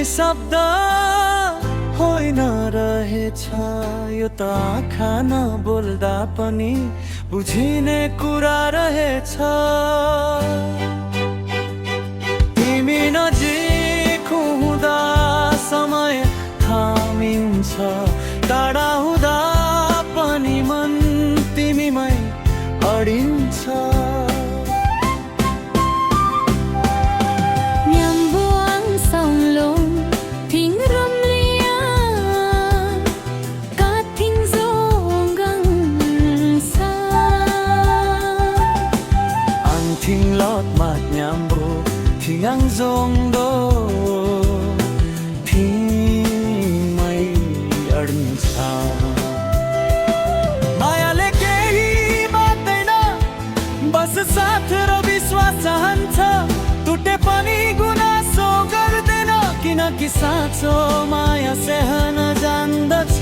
कुनै शब्द होइन रहेछ यो त आँखा नबोल्दा पनि बुझिने कुरा रहेछ। तिमी नजिक हुँदा समय थामिन्छ, टाढा हुँदा पनि मन तिमीमै अडिन्छ। Ting lot mat nyambo ting ang zongdo ting mai adincha maya le kehi batain bas sath ra vishwas chahन्छ टुटे पनि गुनासो गर्दैन किनकि साँचो माया सहन जान्दछ।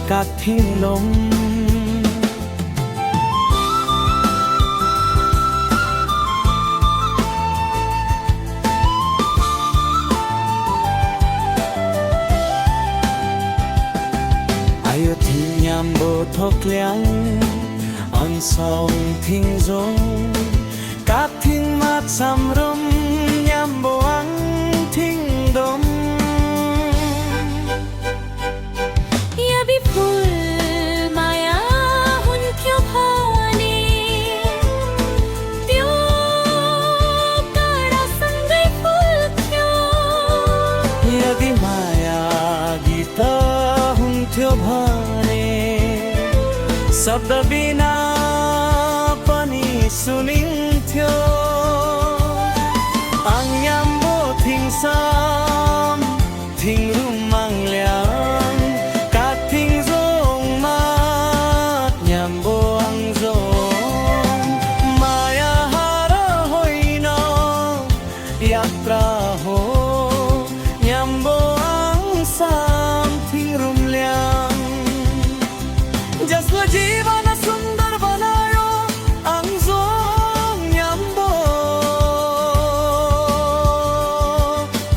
Kathilom ayo thinyambo thokliang ansong thingjong kathing ma samrom nyambo ang thingdom भने शब्द बिना पनि सुनिन्थ्यो। आङयाम्बो थिङसम थिङरुम माङ्ल्याङ काथिङ जोङमा न्याम्बो आङजोङ माया हार होइन यात्रा हो न्याम्बो आङसाम थिङरुम जसले जीवन सुन्दर बनायो आङजोङ न्याम्बो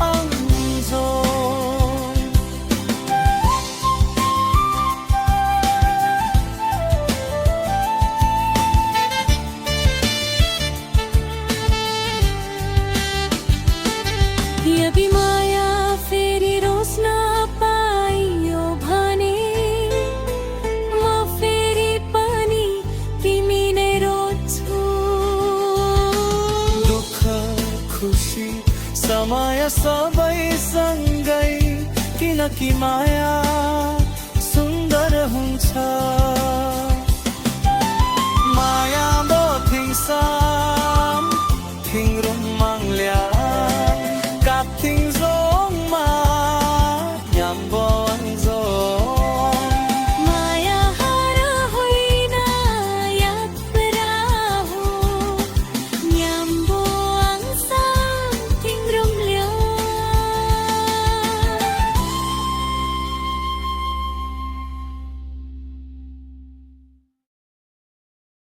आङजोङ। यदि माया फेरि रोज्न पाइयो भने खुशी समय सबै सँगै किनकि माया सुन्दर हुन्छ।